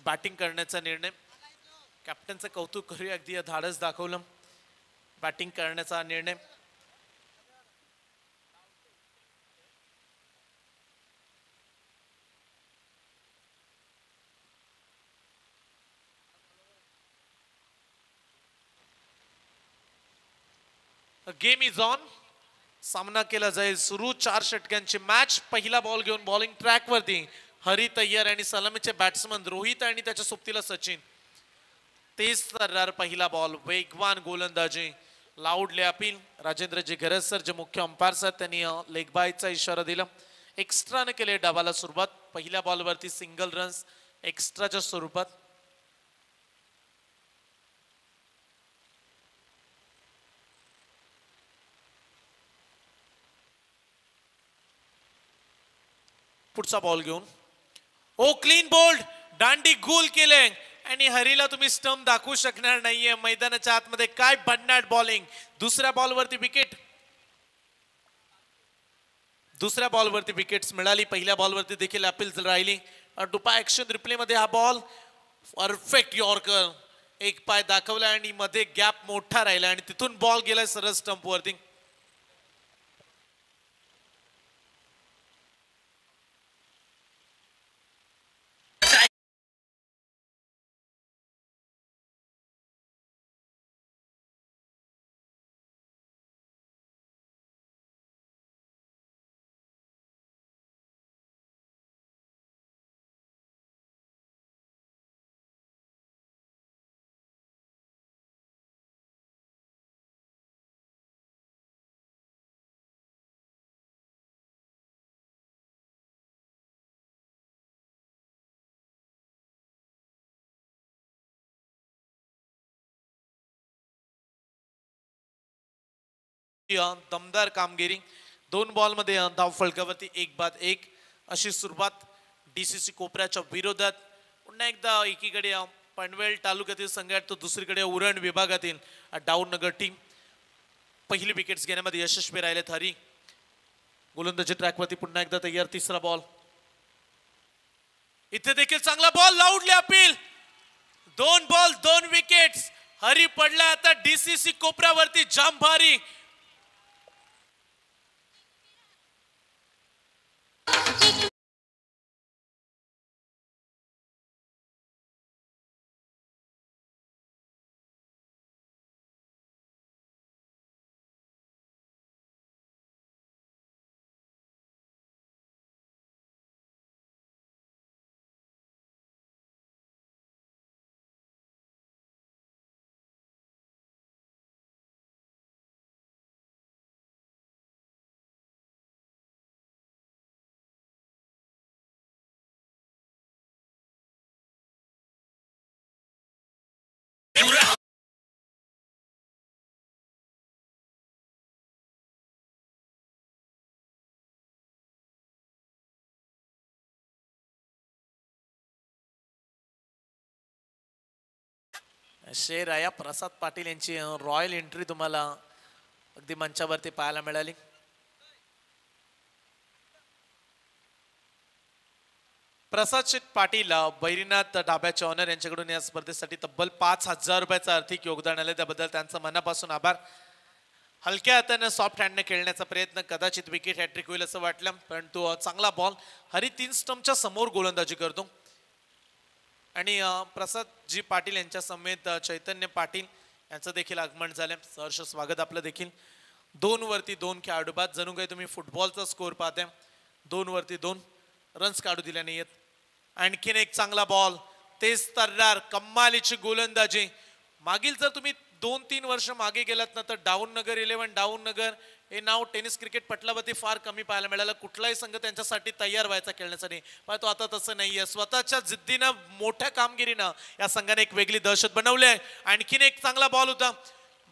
Batting करण्याचा निर्णय. कॅप्टनचं कौतुक करूया, अगदी धाडस दाखवलं बॅटिंग करण्याचा निर्णय. Game is on. सामना केला जाईल सुरू. 4 षटकांची मॅच. पहिला बॉल घेऊन बॉलिंग ट्रॅक वरती हरी तय्यर आणि सलामीचे बॅट्समन रोहित आणि त्याच्या सोबतीला सचिन. तेज तर्रार पहिला बॉल. वेगवान गोलंदाजी. लाऊडली अपील. राजेंद्रजी गरज सर जे मुख्य अंपायर सर त्यांनी लेग बायचा इशारा दिला. एक्स्ट्राने केले डावाला सुरुवात. पहिल्या बॉलवरती सिंगल रन्स एक्स्ट्राच्या स्वरूपात. पुढचा बॉल घेऊन ओ क्लीन बोल्ड. दांडी गोल केले आणि हरीला तुम्ही स्टंप दाखवू शकणार नाहीये मैदानाच्या आतमध्ये. काय भन्नाट बॉलिंग. दुसऱ्या बॉलवरती विकेट. दुसऱ्या बॉलवरती विकेट्स मिळाली. पहिल्या बॉलवरती देखील अपील राहिली. डुपा ऍक्शन रिप्ले मध्ये हा बॉल परफेक्ट यॉर्कर. एक पाय दाखवला आणि मध्ये गॅप मोठा राहिला आणि तिथून बॉल गेलाय सरळ स्टंप वरती. दमदार कामगिरी. 2 बॉल मध्ये धाव फलकावरती 1-1 अशी सुरुवात डीसीसी कोपऱ्याच्या विरोधात. पुन्हा एकदा एकीकडे पनवेल तालुक्यातील संघ तर दुसरीकडे उरण विभागातील डाऊननगर टीम. पहिली विकेट्स घेण्यामध्ये यशस्वी राहिलेत हरी. गोलंदाजी ट्रॅकवरती पुन्हा एकदा तयार. तिसरा बॉल. इथे देखील चांगला ball. लाऊडली appeal. 2 ball 2 wickets. Hari पडला आता डीसीसी कोपऱ्यावरती जाम भारी. शेर आया प्रसाद पाटील यांची रॉयल एंट्री तुम्हाला अगदी मंचावरती पाहायला मिळाली. प्रसाद पाटील बैरीनाथ डाब्याचे ऑनर यांच्याकडून या स्पर्धेसाठी तब्बल 5,000 रुपयाचं आर्थिक योगदान आले. त्याबद्दल त्यांचा मनापासून आभार. हलक्या हाताने सॉफ्ट हँडने खेळण्याचा प्रयत्न. कदाचित विकेट हॅट्रिक होईल असं वाटलं परंतु चांगला बॉल. हरी 3 स्टंपच्या समोर गोलंदाजी करतो आणि प्रसाद जी पाटील यांच्या समेत चैतन्य पाटील यांचं देखील आगमन झालं. सहर्ष स्वागत आपलं देखील. 2 वरती 2 खेळाडू बाद. जणू काही तुम्ही फुटबॉलचा स्कोर पाहताय. 2 वरती 2 रन्स काढू दिल्या नाहीयेत. आणखीन एक चांगला बॉल. तेज तर्रार कम्मालीची गोलंदाजी. मागील जर तुम्ही 2-3 वर्ष मागे गेलात ना तर डाऊननगर 11 डाऊननगर हे नाव टेनिस क्रिकेट पटलावरती फार कमी पाहायला मिळालं. कुठलाही संघ त्यांच्यासाठी तयार व्हायचा खेळण्यासाठी. पण तो आता तसं नाहीये. स्वतःच्या जिद्दीनं मोठ्या कामगिरीनं या संघाने एक वेगळी दहशत बनवली आहे. आणखीन एक चांगला बॉल होता.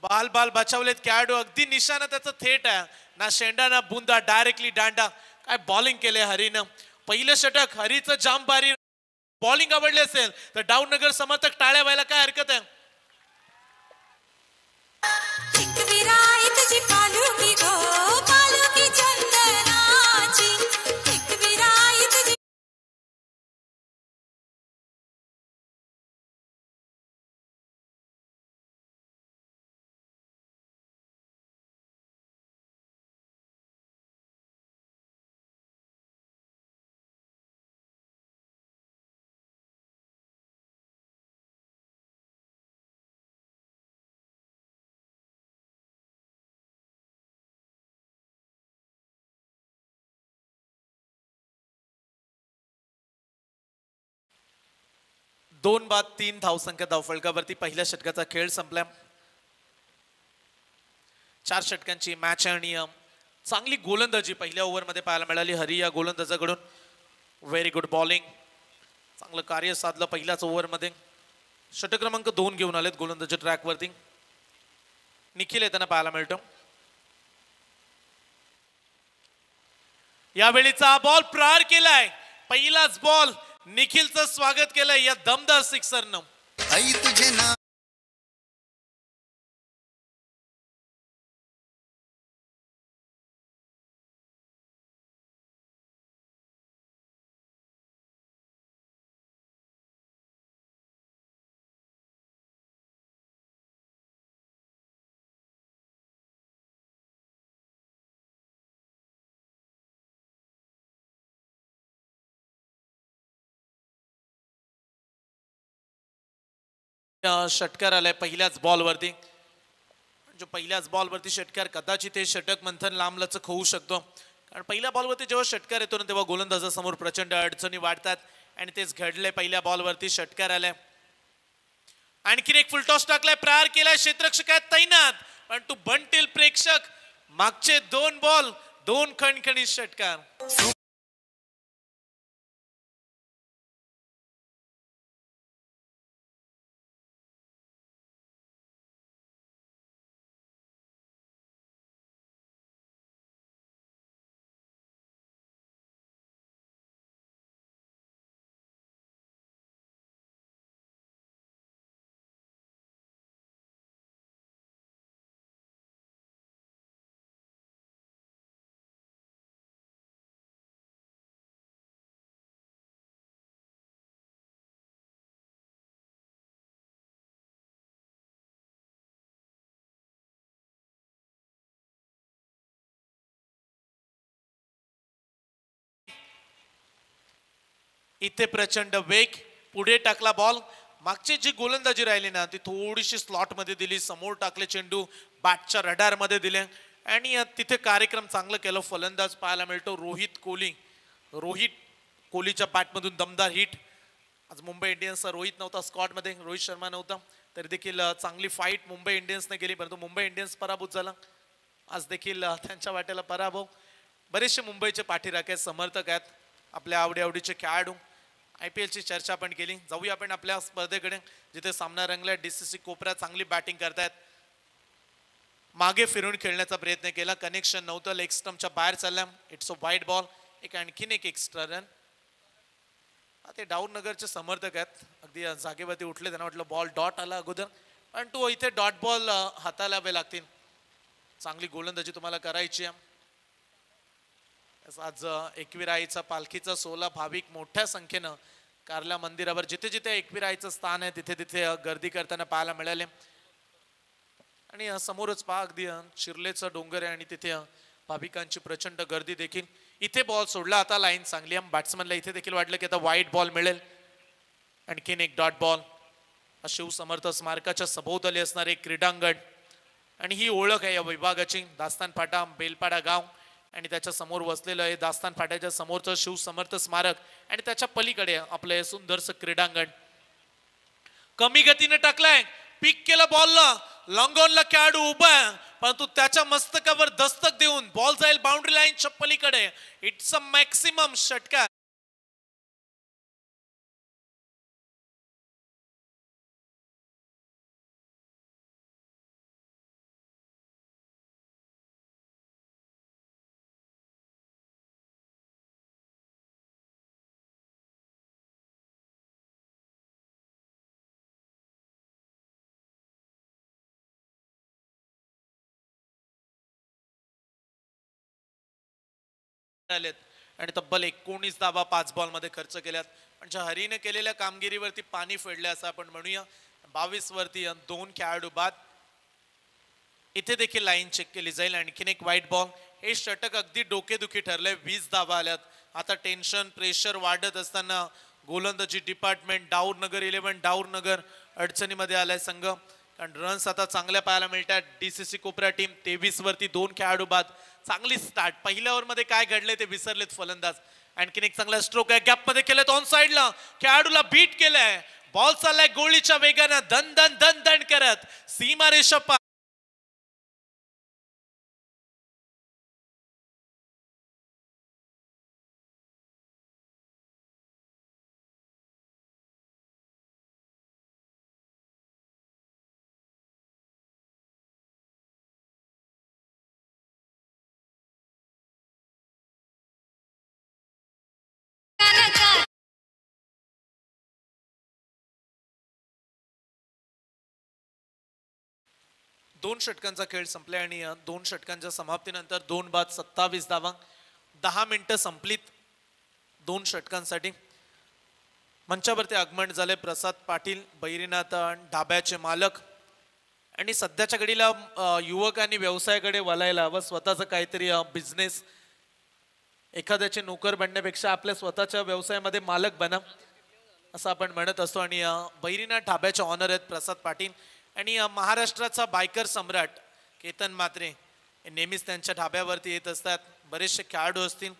बाल बचावलेत खेळाडू. अगदी निशाणा त्याचं थेट आहे. ना शेंडा ना बुंदा. डायरेक्टली दांडा. काय बॉलिंग केले हरीनं. पहिलं षटक हरीचं जाम भारी. बॉलिंग आवडली असेल तर डाऊननगर समर्थक टाळ्या व्हायला काय हरकत आहे. 2 बाद 3 धावसंख्या धावफलकावरती पहिल्या षटकाचा खेळ संपला. 4 षटकांची मॅच आणि चांगली गोलंदाजी पहिल्या ओव्हरमध्ये पाहायला मिळाली हरी या गोलंदाजाकडून. व्हेरी गुड बॉलिंग, चांगलं कार्य साधलं पहिल्याच ओव्हरमध्ये. षटक क्रमांक 2 घेऊन आलेत गोलंदाजी ट्रॅकवरती. निखिल येताना पाहायला मिळतो. यावेळीचा बॉल प्रहार केलाय, पहिलाच बॉल निखिलचं स्वागत केलंय या दमदार सिक्सरनं. षटकार आलाय पहिल्याच बॉलवरती. जो पहिल्याच बॉलवरती षटकार, कदाचित हे षटक मंथन लांबलचक होऊ शकतो. कारण पहिल्या बॉलवरती जेव्हा षटकार येतो ना तेव्हा गोलंदाजासमोर प्रचंड अडचणी वाढतात आणि तेच घडलंय. पहिल्या बॉलवरती षटकार आलाय. आणखीन एक फुलटॉस टाकलाय, प्रहार केलाय, क्षेत्ररक्षक तैनात, पण तू बनतील प्रेक्षक. मागचे 2 बॉल 2 खणखणीत षटकार. इथे प्रचंड वेग, पुढे टाकला बॉल. मागची जी गोलंदाजी राहिली ना ती थोडीशी स्लॉट मध्ये दिली, समोर टाकले चेंडू, बॅटच्या रडार मध्ये दिले आणि तिथे कार्यक्रम चांगलं केलं. फलंदाज पाहायला मिळतो रोहित कोहली. रोहित कोहलीच्या बॅटमधून दमदार हिट. आज मुंबई इंडियन्सचा रोहित नव्हता स्क्वॉड मध्ये, रोहित शर्मा नव्हता, तरी देखील चांगली फाईट मुंबई इंडियन्सने केली, परंतु मुंबई इंडियन्स पराभूत झाला. आज देखील त्यांच्या वाट्याला पराभव. बरेचसे मुंबईचे पाठीराखे समर्थक आहेत, आपल्या आवडीचे खेळाडू. IPL ची चर्चा आपण केली. जाऊया आपण आपल्या स्पर्धेकडे, जिथे सामना रंगलाय. DCC कोपरा चांगली बॅटिंग करतायत. मागे फिरून खेळण्याचा प्रयत्न केला, कनेक्शन नव्हतं, लेग स्टंपच्या बाहेर चालला. It's a wide ball. आणखीन एक एक्स्ट्रा रन. ते डाऊन नगरचे समर्थक आहेत, अगदी जागेवरती उठले. त्यांना वाटलं बॉल डॉट आला अगोदर, पण तू इथे डॉट बॉल हाताळावे लागतील. चांगली गोलंदाजी तुम्हाला करायची आहे. आज एकविराईचा पालखीचा सोहळा भाविक मोठ्या संख्येनं कार्ला मंदिरावर, जिथे जिथे एकविराईचं स्थान आहे तिथे तिथे गर्दी करताना पाहायला मिळाले. आणि समोरच पहा अगदी शिरलेचं डोंगर आहे आणि तिथे भाविकांची प्रचंड गर्दी देखील. इथे बॉल सोडला, आता लाईन चांगली आहे. बॅट्समनला इथे देखील वाटलं की आता वाईट बॉल मिळेल. आणखीन एक डॉट बॉल. शिवसमर्थ स्मारकाच्या सभोवताली असणारे एक क्रीडांगण आणि ही ओळख आहे या विभागाची. दास्तान फाटा, बेलपाडा गाव आणि त्याच्या समोर वसलेलं आहे दास्तान फाट्याच्या समोरचं शिवसमर्थ स्मारक आणि त्याच्या पलीकडे आपलं हे सुंदरसं क्रीडांगण. कमी गतीने टाकलाय, पिक केलं बॉलला, लॉंग ऑनला खेळाडू उभा आहे, परंतु त्याच्या मस्तकावर दस्तक देऊन बॉल जाईल बाउंड्री लाईनच्या पलीकडे. इट्स अ मॅक्सिमम षटकार. आणि तब्बल 19 धावा 5 बॉल मध्ये खर्च केल्यात. म्हणजे हरीने केलेल्या कामगिरीवरती पाणी फेडले असं आपण म्हणूया. 22 वरती 2 खेळाडू बाद. इथे देखील लाईन चेक केली जाईल. आणखीन एक वाईट बॉल. हे षटक अगदी डोकेदुखी ठरलंय. 20 धावा आल्यात. आता टेन्शन प्रेशर वाढत असताना गोलंदाजी डिपार्टमेंट डाऊर नगर 11 डाऊर नगर अडचणीमध्ये आलाय संघ. कारण रन्स आता चांगल्या पाहायला मिळतात. DCC कोपरा टीम 23 वरती 2 खेळाडू बाद. चांगली स्टार्ट. पहिल्या ओव्हर मध्ये काय घडले ते विसरलेत फलंदाज. आणखीन एक चांगला स्ट्रोक आहे, गॅप मध्ये केलेत, ऑन साइडला खेळाडूला बीट केलंय. बॉल चाललाय गोळीच्या वेगानं दन दन दन दन करत सीमारेषा पार. दोन षटकांचा खेळ संपलाय आणि दोन षटकांच्या समाप्तीनंतर 2 बाद 27 धावा. 10 मिनिटं संपलीत दोन षटकांसाठी. मंचावरती आगमन झाले प्रसाद पाटील, बैरीनाथ ढाब्याचे मालक. आणि सध्याच्या घडीला युवकांनी व्यवसायाकडे वळायला व स्वतःचा काहीतरी बिझनेस, एखाद्याचे नोकर बनण्यापेक्षा आपल्या स्वतःच्या व्यवसायामध्ये मालक बना असं आपण म्हणत असतो. आणि बैरीनाथ ढाब्याचे ऑनर आहेत प्रसाद पाटील. आणि महाराष्ट्राचा बायकर सम्राट केतन म्हात्रे हे नेहमीच त्यांच्या ढाब्यावरती येत असतात. बरेचसे खेळाडू असतील.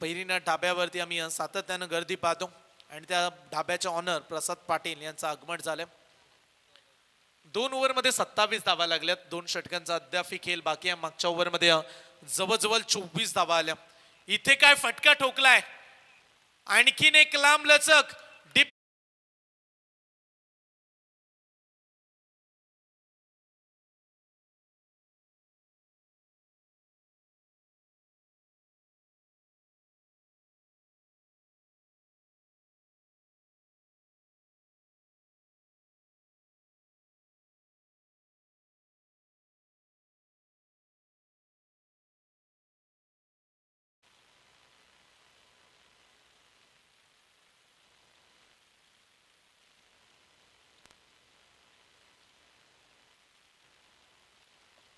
बैरीनाथ ढाब्यावरती आम्ही सातत्यानं गर्दी पाहतो आणि त्या ढाब्याचे ऑनर प्रसाद पाटील यांचं आगमन झालं. 2 ओव्हरमध्ये 27 धावा लागल्यात. 2 षटकांचा अद्यापही खेळ बाकी आहे. मागच्या ओव्हरमध्ये जवळजवळ 24 धावा आल्या. इथे काय फटका ठोकलाय, आणखीन एक लांब लचक डिप.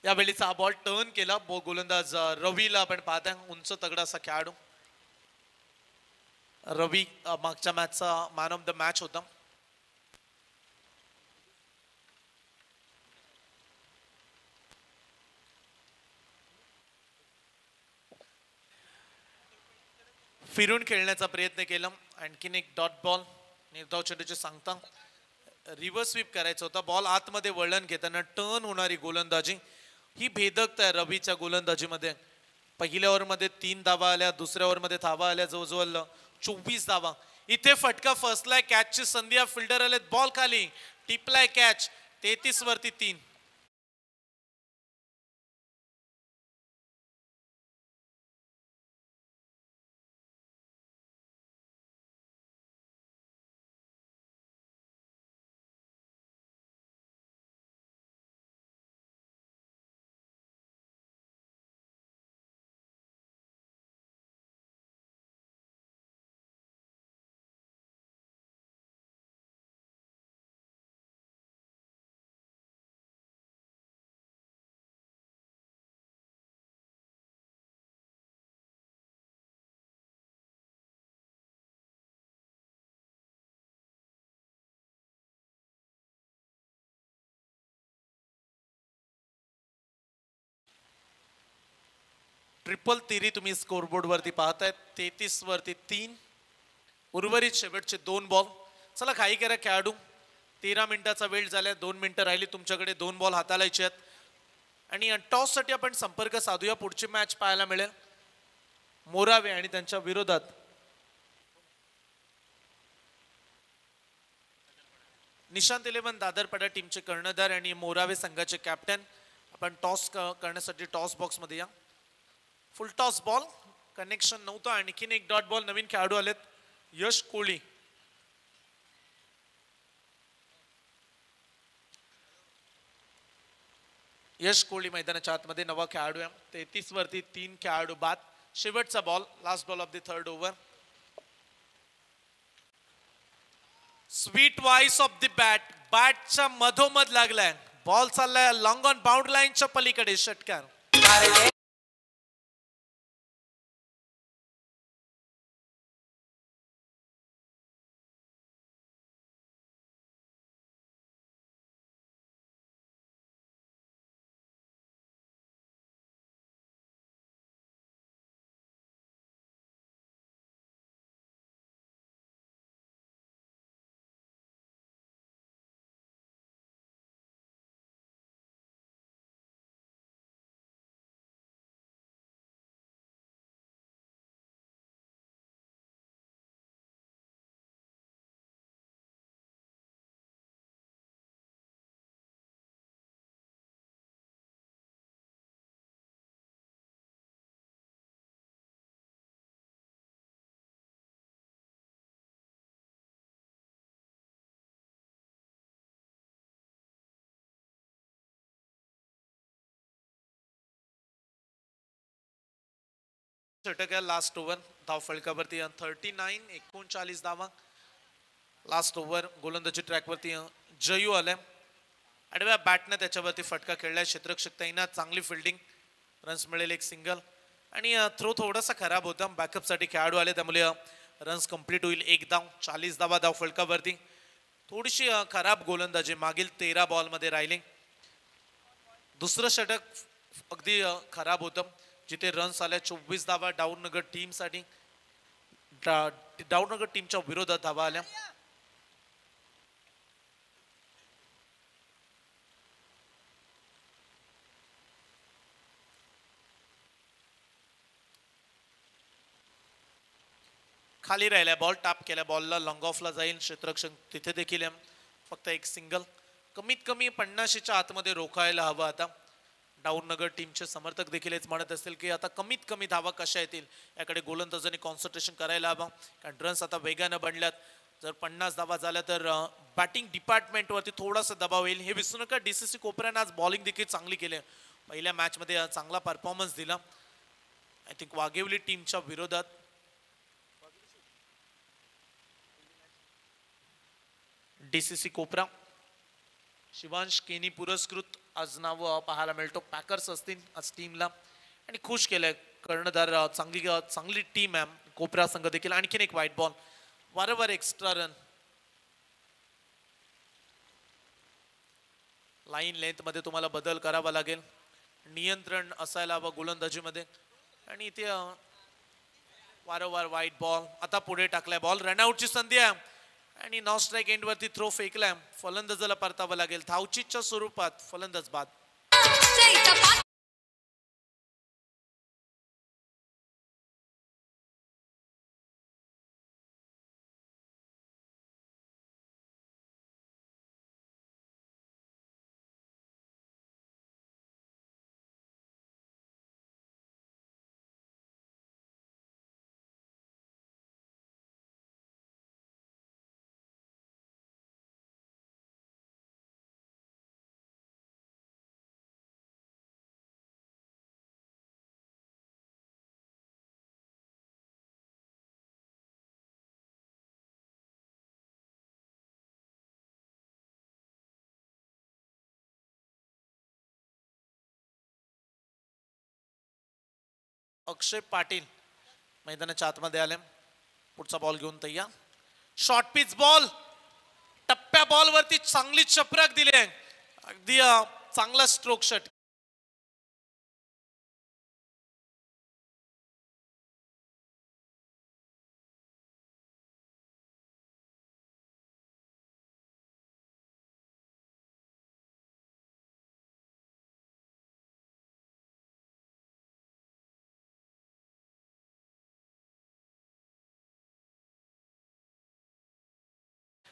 यावेळीचा हा बॉल टर्न केला. गोलंदाज रवीला आपण पाहताय, उंच तगडा असा खेळाडू. रवी मागच्या मॅचचा मॅन ऑफ द मॅच होता. फिरून खेळण्याचा प्रयत्न केला. आणखीन एक डॉट बॉल. निर्धाव चेंडूचे सांगता रिव्हर्स स्वीप करायचा होता. बॉल आतमध्ये वळण घेताना टर्न होणारी गोलंदाजी ही भेदकता आहे रवीच्या गोलंदाजीमध्ये. पहिल्या ओव्हरमध्ये 3 धावा आल्या, दुसऱ्या ओव्हरमध्ये धावा आल्या जवळजवळ 24 धावा. इथे फटका फसलाय, कॅचची संधी. फिल्डर आले, बॉल खाली टिपलाय, कॅच. 33 वरती 3. ट्रिपल तिरी तुम्ही स्कोरबोर्ड वरती पाहताय. 33 वरती 3. उर्वरित शेवटचे 2 बॉल. चला घाई करा खेळाडू. 13 मिनिटाचा वेळ झालाय. 2 मिनिटं राहिली तुमच्याकडे. 2 बॉल हाताळायचे आहेत. आणि टॉस साठी आपण संपर्क साधूया. पुढची मॅच पाहायला मिळेल मोरावे आणि त्यांच्या विरोधात निशांत 11 दादरपाडा टीमचे कर्णधार आणि मोरावे संघाचे कॅप्टन. आपण टॉस करण्यासाठी टॉस बॉक्स मध्ये या. फुल टॉस बॉल, कनेक्शन नव्हतं. आणखीन एक डॉट बॉल. नवीन खेळाडू आलेत, यश कोळी. यश कोहली मैदानाच्या आतमध्ये नवा खेळाडू आहे. 33 वरती 3 खेळाडू बाद. शेवटचा ball, last ball of the third over. Sweet voice of the bat. बॅटच्या मधोमध लागलाय बॉल. चाललाय लॉंग ऑन बाउंड लाईनच्या पलीकडे षटकार. षटक आहे लास्ट ओव्हर धाव फलकावरती 39 धावा लास्ट ओव्हर गोलंदाजी ट्रॅकवरती जयू आलाय आडव्या बॅटने त्याच्यावरती फटका खेळलाय क्षेत्ररक्षक तैनात चांगली फिल्डिंग रन्स मिळेल एक सिंगल आणि थ्रो थोडासा खराब होता बॅकअपसाठी खेळाडू आले त्यामुळे रन्स कंप्लीट होईल एक धाव 40 धावा धाव फलकावरती थोडीशी खराब गोलंदाजी मागील 13 बॉलमध्ये राहिली दुसरं षटक अगदी खराब होतं जिथे रन्स आल्या 24 धावा डाऊननगर टीमसाठी डाऊननगर टीमच्या विरोधात धावा आल्या खाली राहिलाय बॉल टॅप केला बॉलला लॉंग ऑफला जाईल क्षेत्ररक्षक तिथे देखील फक्त एक सिंगल कमीत कमी 50च्या आतमध्ये रोखायला हवं आता डाऊननगर टीमचे समर्थक देखील हेच म्हणत असतील की आता कमीत कमी धावा कशा येतील याकडे गोलंदाजांनी कॉन्सन्ट्रेशन करायला हवं कारण रन्स आता वेगानं बनल्यात जर 50 धावा झाल्या तर बॅटिंग डिपार्टमेंटवरती थोडासा दबाव येईल हे विसरू नका डीसीसी कोपऱ्यानं आज बॉलिंग देखील चांगली केली पहिल्या मॅचमध्ये चांगला परफॉर्मन्स दिला आय थिंक वाघेवली टीमच्या विरोधात डीसीसी कोपरा शिवांश केनी पुरस्कृत आज नाव पाहायला मिळतो पॅकर्स असतील आज टीमला आणि खुश केलंय कर्णधार चांगली टीम आहे कोपरा संघ देखील आणखीन एक व्हाईट बॉल वारंवार एक्स्ट्रा रन लाईन लेंथ मध्ये तुम्हाला बदल करावा लागेल नियंत्रण असायला हवं गोलंदाजीमध्ये आणि इथे वारंवार व्हाईट बॉल आता पुढे टाकलाय बॉल रनआउटची संधी आहे आणि नॉन स्ट्राईक एंड वरती थ्रो फेकलाय फलंदाजाला परतावं लागेल धावचीच्या स्वरूपात फलंदाज बाद अक्षय पाटील मैदानाच्या आतमध्ये आले पुढचा बॉल घेऊन तयार शॉर्ट पिच बॉल टप्प्या बॉल वरती चांगली चपराक दिली अगदी चांगला स्ट्रोक शॉट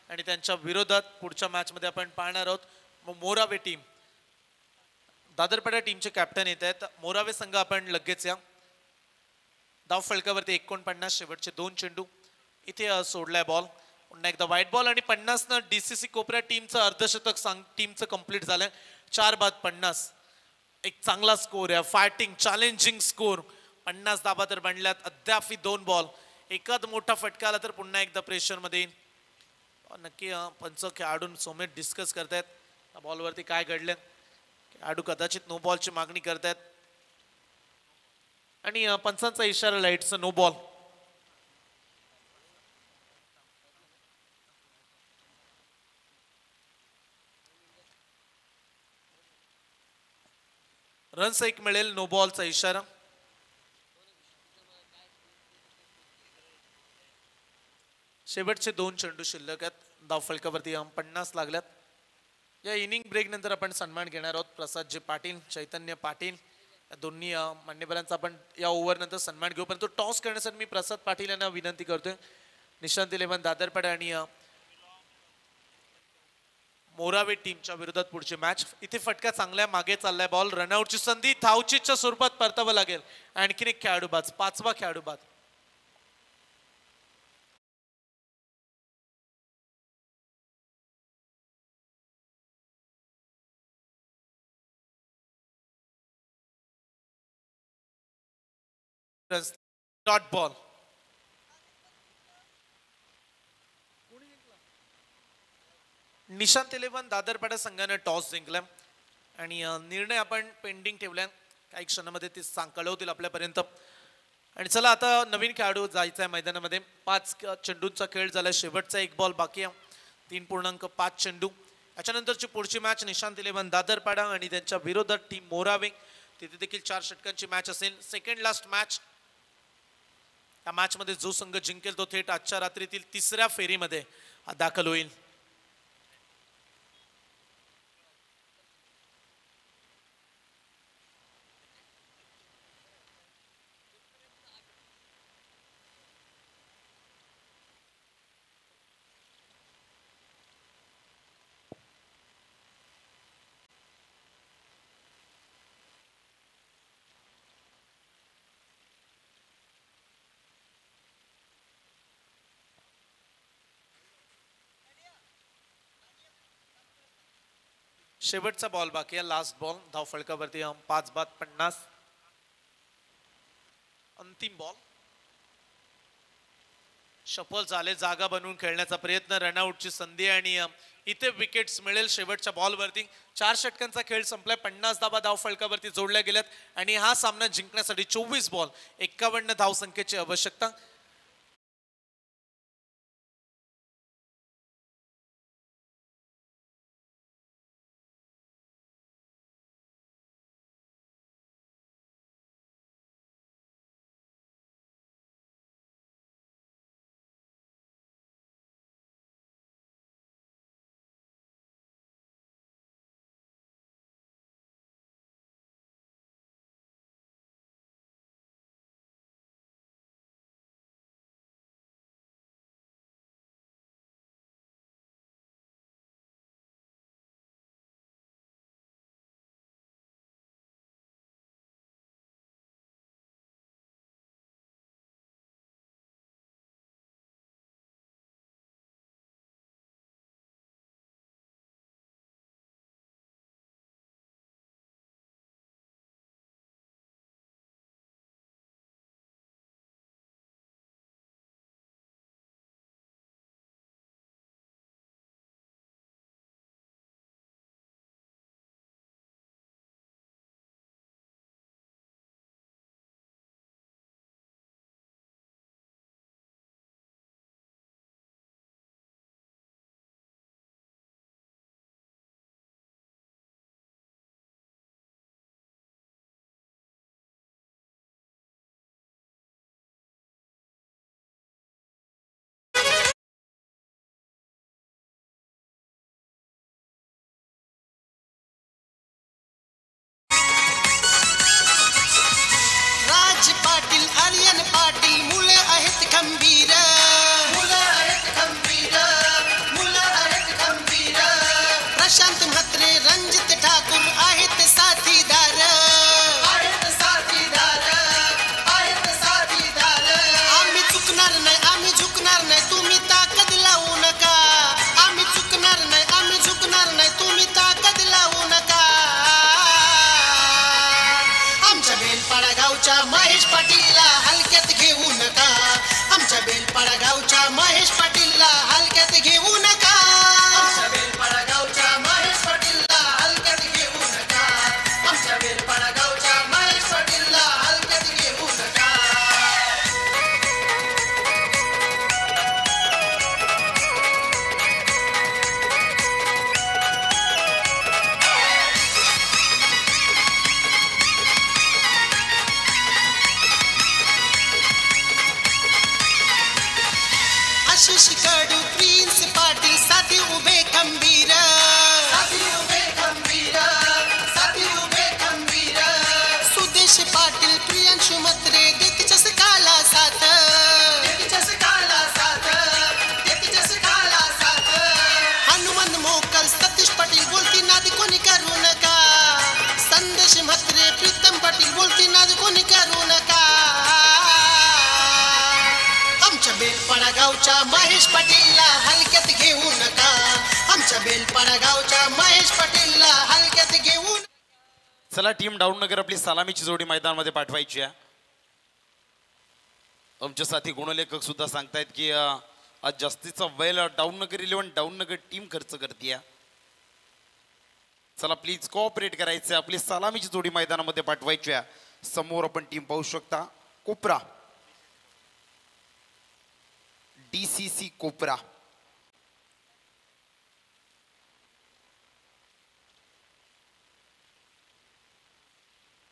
आणि त्यांच्या विरोधात पुढच्या मॅच मध्ये आपण पाहणार आहोत मोरावे टीम दादरपेठा टीमचे कॅप्टन येत आहेत मोरावे संघ आपण लगेच या धाव फलकावरती 49 शेवटचे 2 चेंडू इथे सोडलाय बॉल पुन्हा एकदा व्हाईट बॉल आणि 50 न डीसीसी कोपऱ्या टीमचं अर्धशतक टीमचं कंप्लीट झालंय 4 बाद 50 एक चांगला स्कोर आहे फायटिंग चॅलेंजिंग स्कोर 50 धाबा तर बनल्यात अद्याप 2 बॉल एकाद मोठा फटका आला तर पुन्हा एकदा प्रेशर मध्ये येईल नक्की पंच खेळाडून सोमेत डिस्कस करतायत बॉलवरती काय घडलं खेळाडू कदाचित नो बॉलची मागणी करतायत आणि पंचांचा इशारा लाईटचा नो बॉल रन्स एक मिळेल नो बॉलचा इशारा शेवटचे 2 चेंडू शिल्लक आहेत धाव फलकावरती 50 लागल्यात या इनिंग ब्रेक नंतर आपण सन्मान घेणार आहोत प्रसादजी पाटील चैतन्य पाटील या दोन्ही मान्यवरांचा आपण या ओव्हर नंतर सन्मान घेऊ परंतु टॉस करण्यासाठी मी प्रसाद पाटील यांना विनंती करतोय निशांत 11 दादरपेठ आणि मोरावे टीमच्या विरोधात पुढची मॅच इथे फटका चांगल्या मागे चाललाय बॉल रनआउटची संधी धावचीच्या स्वरूपात परतावं लागेल आणखीन एक खेळाडू बाद 5वा खेळाडू बाद डॉट बॉल. निशांत 11 दादरपाडा संघानं टॉस जिंकला आणि निर्णय आपण पेंडिंग ठेवल्या. काही क्षणामध्ये ते कळवतील आपल्यापर्यंत. आणि चला आता नवीन खेळाडू जायचा आहे मैदानामध्ये. 5 चेंडूंचा खेळ झाला. शेवटचा 1 बॉल बाकी आहे. 3.5 चेंडू. याच्यानंतरची पुढची मॅच निशांत 11 दादरपाडा आणि त्यांच्या विरोधात टीम मोरावे. तिथे देखील 4 षटकांची मॅच असेल. Second last match. या मॅच मध्ये जो संघ जिंकेल तो थेट आजच्या रात्रीतील 3ऱ्या फेरीमध्ये दाखल होईल. शेवटचा बॉल बाकी आहे. Last ball. धाव फलकावरती 5 बाद 50. अंतिम बॉल. शफल झाले. जागा बनवून खेळण्याचा प्रयत्न. रनआउटची संधी आणि इथे विकेट्स मिळेल शेवटच्या बॉलवरती. 4 षटकांचा खेळ संपलाय. 50 धावा धाव फलकावरती जोडल्या गेल्यात आणि हा सामना जिंकण्यासाठी 24 बॉल 51 धावसंख्येची आवश्यकता. महेश पाटीलला हलक्यात घेऊ नका. आमच्या बेलपाडा गावच्या महेश पाटीलला हलक्यात घेऊ. चला टीम डाऊन नगर आपली सलामीची जोडी मैदानामध्ये पाठवायची आहे. आमचे साथी गुणलेखक सुद्धा सांगतायत की आज जास्तीचा वेळ डाऊननगर 11 डाऊननगर टीम खर्च करते. चला प्लीज कोऑपरेट करायचं. आपली सलामीची जोडी मैदानामध्ये पाठवायची आहे. समोर आपण टीम पाहू शकता. कोपरा DCC कोपरा.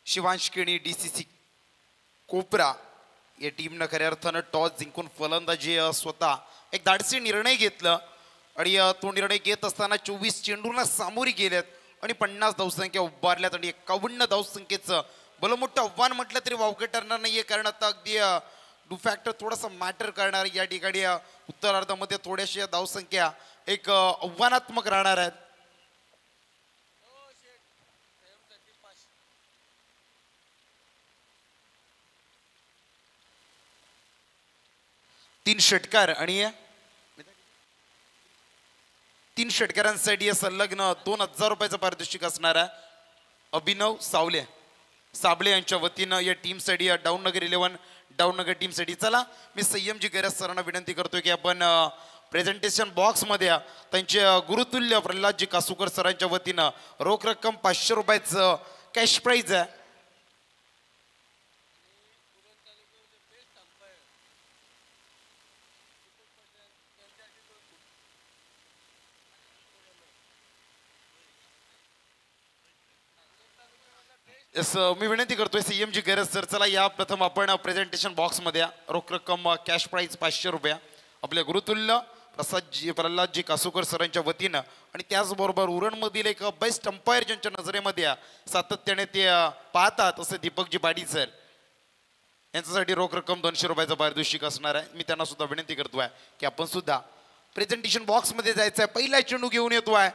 शिवांश केणी DCC कोपरा या टीमनं खऱ्या अर्थानं टॉस जिंकून फलंदाजी स्वतः एक धाडसी निर्णय घेतला आणि तो निर्णय घेत असताना 24 चेंडूंना सामोरी गेल्यात आणि 50 धावसंख्या उभारल्यात आणि 51 धावसंख्येचं भलं मोठं आव्हान म्हटलं तरी वावगं ठरणार नाहीये. कारण आता अगदी डू फॅक्टर थोडासा मॅटर करणार या ठिकाणी. उत्तरार्धामध्ये थोड्याशा धावसंख्या एक आव्हानात्मक राहणार आहेत. तीन षटकार आणि 3 षटकारांसाठी संलग्न 2000 रुपयाचं पारितोषिक असणार आहे. अभिनव साबळे यांच्या वतीनं या टीमसाठी डाऊननगर 11 डाऊननगर टीमसाठी. चला मी संयमजी गैरज सरांना विनंती करतोय की आपण प्रेझेंटेशन बॉक्समध्ये त्यांचे गुरुतुल्य प्रल्हादजी कासुकर सरांच्या वतीनं रोख रक्कम 500 रुपयाचं कॅश प्राईज आहे. मी विनंती करतोय CMG गैरज सर. चला या प्रथम आपण प्रेझेंटेशन बॉक्समध्ये रोख रक्कम कॅश प्राईज 500 रुपया आपल्या गुरुतुल्य प्रल्हादजी कासुकर सरांच्या वतीनं आणि त्याचबरोबर उरणमधील एक बेस्ट अंपायर ज्यांच्या नजरेमध्ये सातत्याने ते पाहतात असे दीपकजी पाटील सर यांच्यासाठी रोख रक्कम 200 रुपयाचं पारितोषिक असणार आहे. मी त्यांना सुद्धा विनंती करतोय की आपण सुद्धा प्रेझेंटेशन बॉक्समध्ये जायचं आहे. पहिला चेंडू घेऊन येतोय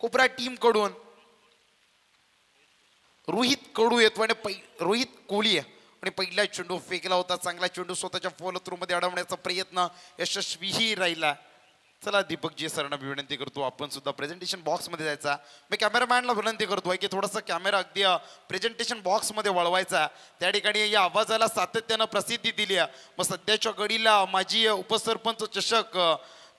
कोपरा टीम कडून. रोहित कडू येतो आणि रोहित कोहली आणि पहिला चेंडू फेकला होता. चांगला चेंडू स्वतःच्या फॉलो थ्रू मध्ये अडवण्याचा प्रयत्न यशस्वीही राहिला. चला दीपकजी सरांना विनंती करतो आपण सुद्धा प्रेझेंटेशन बॉक्समध्ये जायचा. मी कॅमेरामॅनला विनंती करतोय की थोडासा कॅमेरा अगदी प्रेझेंटेशन बॉक्समध्ये वळवायचा. त्या ठिकाणी या आवाजाला सातत्यानं प्रसिद्धी दिली आहे. मग सध्याच्या घडीला माझी उपसरपंच चषक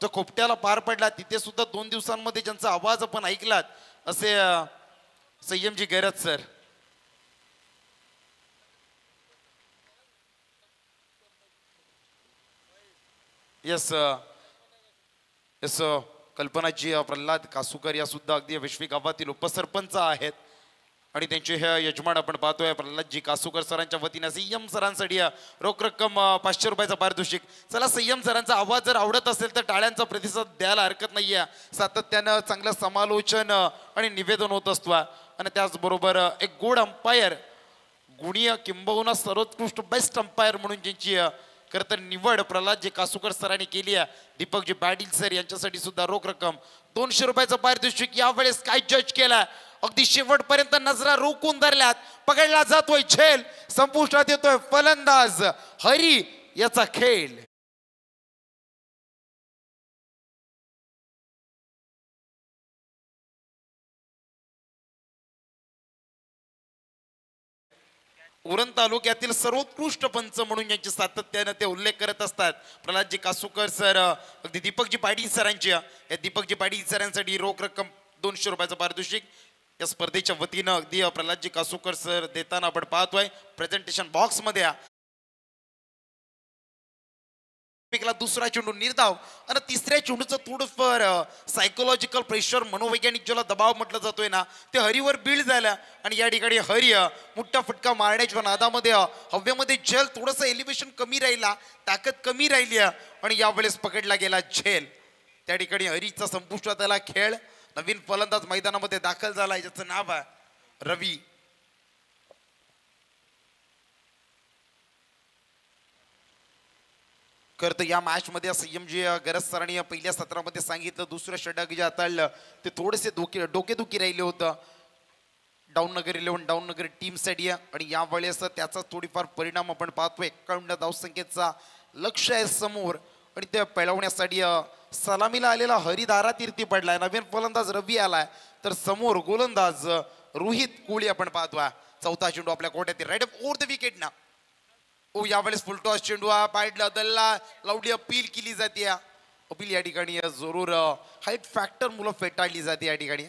जो खोपट्याला पार पडला तिथे सुद्धा 2 दिवसांमध्ये ज्यांचा आवाज आपण ऐकलात असे संयमजी गैरज sir. Yes yes Kalpanaji Pralhad Kasukar या सुद्धा अगदी वैश्विक गावातील उपसरपंच आहेत आणि त्यांचे हे यजमान आपण पाहतोय प्रल्हादजी कासुकर सरांच्या वतीने संयम सरांसाठी रोख रक्कम 500 रुपयाचं पारितोषिक. चला संयम सरांचा आवाज जर आवडत असेल तर टाळ्यांचा प्रतिसाद द्यायला हरकत नाहीये. सातत्यानं चांगलं समालोचन आणि निवेदन होत असतो आणि त्याचबरोबर एक गोड अंपायर गुणीय किंबहुना सर्वोत्कृष्ट बेस्ट अंपायर म्हणून ज्यांची खरं तर निवड प्रल्हादजी कासुकर सरांनी केली आहे दीपकजी पाटील सर यांच्यासाठी सुद्धा रोख रक्कम 200 रुपयाचं पारितोषिक यावेळेस काय जज केलाय. अगदी शेवटपर्यंत नजरा रोखून धरल्यात. पकडला जातोय झेल. संपुष्टात येतोय फलंदाज हरी याचा खेळ. उरण तालुक्यातील सर्वोत्कृष्ट पंच म्हणून यांची सातत्यानं ते उल्लेख करत असतात प्रल्हादजी कासुकर सर. अगदी दीपकजी पाटील सरांची या दीपकजी पाटील सरांसाठी रोख रक्कम 200 रुपयाचं पारितोषिक या स्पर्धेच्या वतीनं अगदी प्रल्हादजी कासुकर सर देताना आपण पाहतोय प्रेझेंटेशन बॉक्स मध्ये. दुसरा चेंडू निर्धाव आणि तिसऱ्या चेंडूचं थोडंफार सायकोलॉजिकल प्रेशर मनोवैज्ञानिक ज्याला दबाव म्हटलं जातोय ना ते हरीवर बिल्ड झाला आणि या ठिकाणी हरी मोठा फटका मारण्याच्या नादामध्ये हवेमध्ये जल थोडंसं एलिव्हेशन कमी राहिला ताकद कमी राहिली आणि यावेळेस पकडला गेला झेल. त्या ठिकाणी हरीचा संपुष्टात आला खेळ. नवीन फलंदाज मैदानामध्ये दाखल झाला ज्याचं नाव आहे रवी. खरं तर या मॅच मध्ये संयमजी गरज सरांनी पहिल्या सत्रामध्ये सांगितलं दुसरं षटक जे हाताळलं ते थोडेसे डोकेदुखी राहिले होतं डाऊननगर 11 डाऊननगर टीम साठी आणि यावेळेस त्याचा थोडीफार परिणाम आपण पाहतोय. 51 धावसंख्येचा लक्ष आहे समोर आणि ते पेलवण्यासाठी सलामीला आलेला हरी दारातीर्थी पडलाय. नवीन फलंदाज रवी आलाय तर समोर गोलंदाज रोहित कोहली आपण पाहतोय. चौथा चेंडू आपल्या कोट्यातील राईट ओव्हर द विकेट ना ओ यावेळेस फुलटॉस चेंडू हा पाडला दल्ला लावली अपील केली जाते अपील या ठिकाणी जरूर हाईट फॅक्टर मुलं फेटाळली जाते या ठिकाणी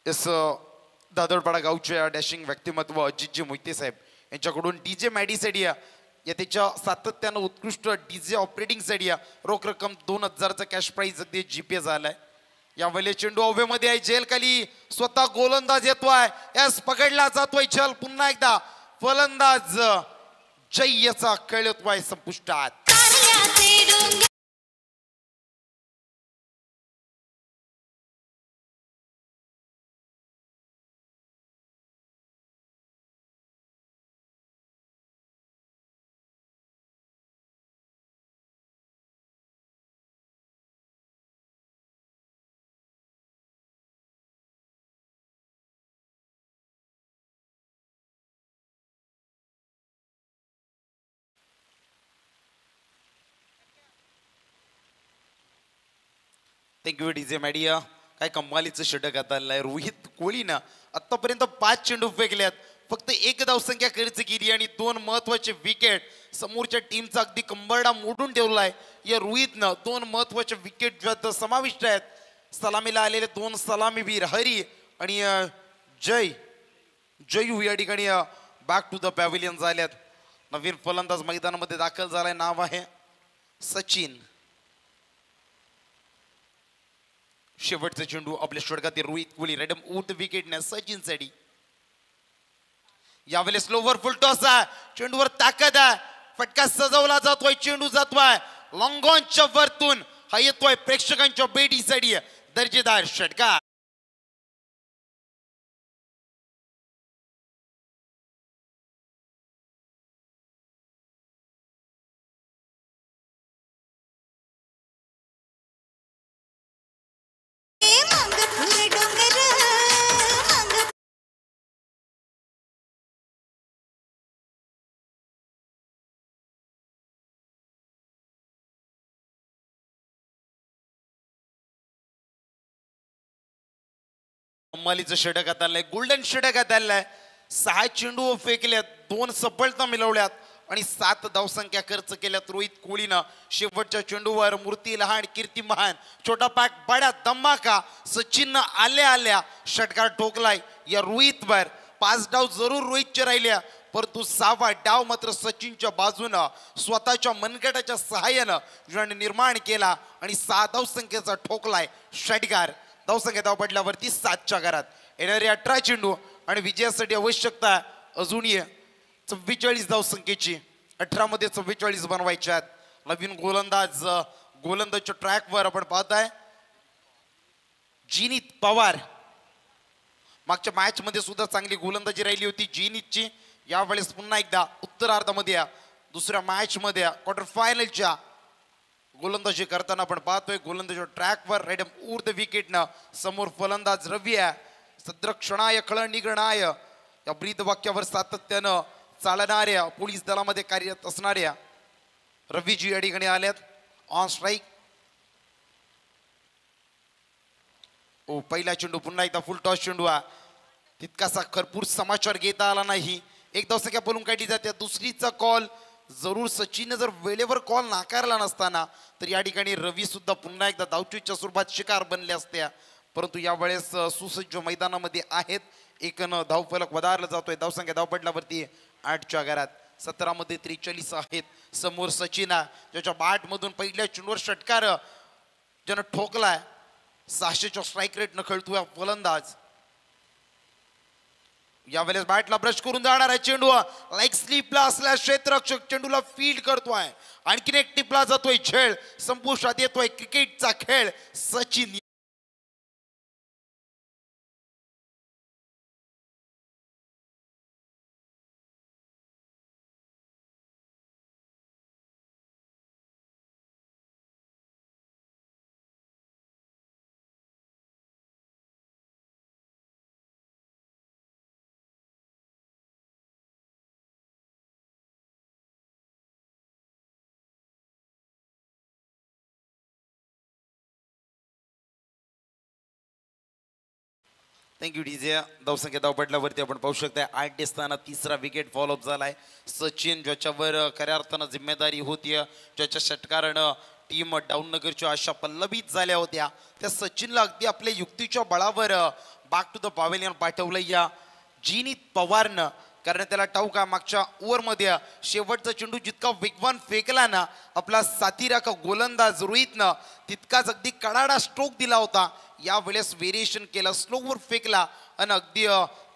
इस दादरपाडा गावचे डॅशिंग व्यक्तिमत्व अजितजी मोहिते साहेब यांच्याकडून डीजे मॅडीसाठी या त्याच्या सातत्यानं उत्कृष्ट डीजे ऑपरेटिंग साठी रोख रक्कम 2000चा कॅश प्राइज अगदी जीपीए झालाय यावेळी चेंडू हवेमध्ये आहे जेल खाली स्वतः गोलंदाज येतोय यस पकडला जातोय चल पुन्हा एकदा फलंदाज जय याचा खेळ येतोय संपुष्टात थँक्यू डीजे मॅडिया काय कमालीचं षटक आता रोहित कोहलीनं आतापर्यंत 5 चेंडू फेकल्यात फक्त एक धावसंख्या खर्च केली आणि 2 महत्वाचे विकेट समोरच्या टीमचा अगदी कंबरडा मोडून ठेवलाय या रोहितनं 2 महत्वाचे विकेट ज्यात समाविष्ट आहेत सलामीला आलेले 2 सलामीवीर हरी आणि जयू या ठिकाणी बॅक टू द पॅव्हिलियन झाल्यात नवीन फलंदाज मैदानामध्ये दाखल झालाय नाव आहे सचिन शेवटचा चेंडू आपल्या षटकातील रोहित कोहली रेडम उठ विकेटने सचिन साठी यावेळेस स्लोवर फुल टॉस आहे चेंडूवर ताकद आहे फटका सजवला जातोय चेंडू जातोय लॉंग ऑनच्या वरतून हा येतोय प्रेक्षकांच्या बेटीसाठी दर्जेदार षटकार कमालीचं षटक आता आलंय गोल्डन षटक आता आलंय 6 चेंडू फेकल्यात 2 सफलता मिळवल्यात आणि 7 धावसंख्या खर्च केल्यात रोहित कोहलीनं शेवटच्या चेंडूवर मूर्ती लहान कीर्ती महान छोटा पॅक बड्या धमाका सचिननं आल्या षटकार ठोकलाय या रोहितवर 5 डाव जरूर रोहितचे राहिल्या परंतु 6वा डाव मात्र सचिनच्या बाजूनं स्वतःच्या मनगटाच्या सहाय्यानं निर्माण केला आणि 6 धावसंख्येचा ठोकलाय षटकार धावसंख्या धाव पडल्यावरती 7च्या घरात येणारे 18 चेंडू आणि विजयासाठी आवश्यकता अजूनही 44 धावसंख्येची 18 मध्ये 44 बनवायच्यात नवीन गोलंदाजच्या ट्रॅकवर आपण पाहताय जिनीत पवार मागच्या मॅच मध्ये सुद्धा चांगली गोलंदाजी राहिली होती जिनीतची यावेळेस पुन्हा एकदा उत्तरार्धामध्ये दुसऱ्या मॅच मध्ये क्वार्टर फायनलच्या गोलंदाजी करताना आपण पाहतोय गोलंदाजी ट्रॅकवर रेडम ऊर्ध विकेटनं समोर फलंदाज रवी आहे सद्रक्षणाय खळनिगणाय या ब्रीद वाक्यावर सातत्यानं चालणाऱ्या पोलीस दलामध्ये कार्यरत असणाऱ्या रवीजी या ठिकाणी आल्यात ऑन स्ट्राईक ओ पहिला चेंडू पुन्हा एकदा फुल टॉस चेंडू हा तितकासा भरपूर समाचार घेता आला नाही एक धावसंख्या बोलून काढली जाते दुसरीचा कॉल जरूर सचिनने जर वेळेवर कॉल नाकारला नसताना तर या ठिकाणी रवी सुद्धा पुन्हा एकदा धावचीच्या स्वरूपात शिकार बनल्या असत्या परंतु यावेळेस सुसज्ज मैदानामध्ये आहेत एक धावफलक वधारला जातोय धावसंख्या धाव पडल्यावरती 8च्या घरात 17 मध्ये 43 आहेत समोर सचिना ज्याच्या बॅट मधून पहिल्या चेंडूवर षटकार ज्यानं ठोकलाय 600च्या स्ट्राईक रेट न खेळतोय फलंदाज यावेळेस बॅटला ब्रश करून जाणार आहे चेंडू लाईक स्लीपला असल्या क्षेत्ररक्षक चेंडूला फील्ड करतोय आणखीन एक टिपला जातोय झेल संपुष्टात येतोय क्रिकेटचा खेळ सचिन थँक्यू डीजे. धावसंख्या धावपटल्यावरती आपण पाहू शकता 8 दिसताना तिसरा विकेट फॉलोअप झालाय. सचिन ज्याच्यावर खऱ्या अर्थानं जिम्मेदारी होती, ज्याच्या षटकारानं टीम डाऊननगरच्या आशा पल्लवित झाल्या होत्या, त्या सचिनला अगदी आपल्या युक्तीच्या बळावर बॅक टू द पॅव्हेलियन पाठवलं या जिनीत पवारनं. कारण त्याला ठाऊक आहे मागच्या ओव्हरमध्ये शेवटचा चेंडू जितका वेगवान फेकला ना आपला साथीरा का गोलंदाज रोहितनं तितकाच अगदी कडाडा स्ट्रोक दिला होता. यावेळेस व्हेरिएशन केलं, स्लोवर फेकला आणि अगदी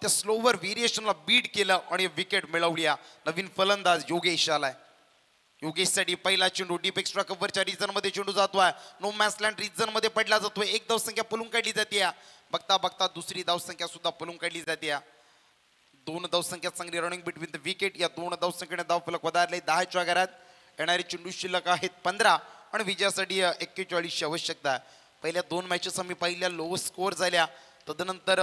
त्या स्लोवर व्हेरिएशनला बीट केलं आणि विकेट मिळवली. नवीन फलंदाज योगेश आलाय. योगेशसाठी पहिला चेंडू डीप एक्स्ट्रा कव्हरच्या रिजन मध्ये चेंडू जातोय. नो मॅन्सलँड रिजन मध्ये पडला जातोय. एक धावसंख्या पळून काढली जाते. बघता बघता दुसरी धावसंख्या सुद्धा पळून काढली जाते. दोन धावसंख्या चांगली रनिंग बिटवीन द विकेट. या दोन धावसंख्येने धावफलक वधारले 10च्या घरात. येणारी चेंडू शिल्लक आहेत 15 आणि विजयासाठी 41ची आवश्यकता आहे. पहिल्या 2 मॅचेस आम्ही पाहिल्या लो स्कोअर झाल्या, तदनंतर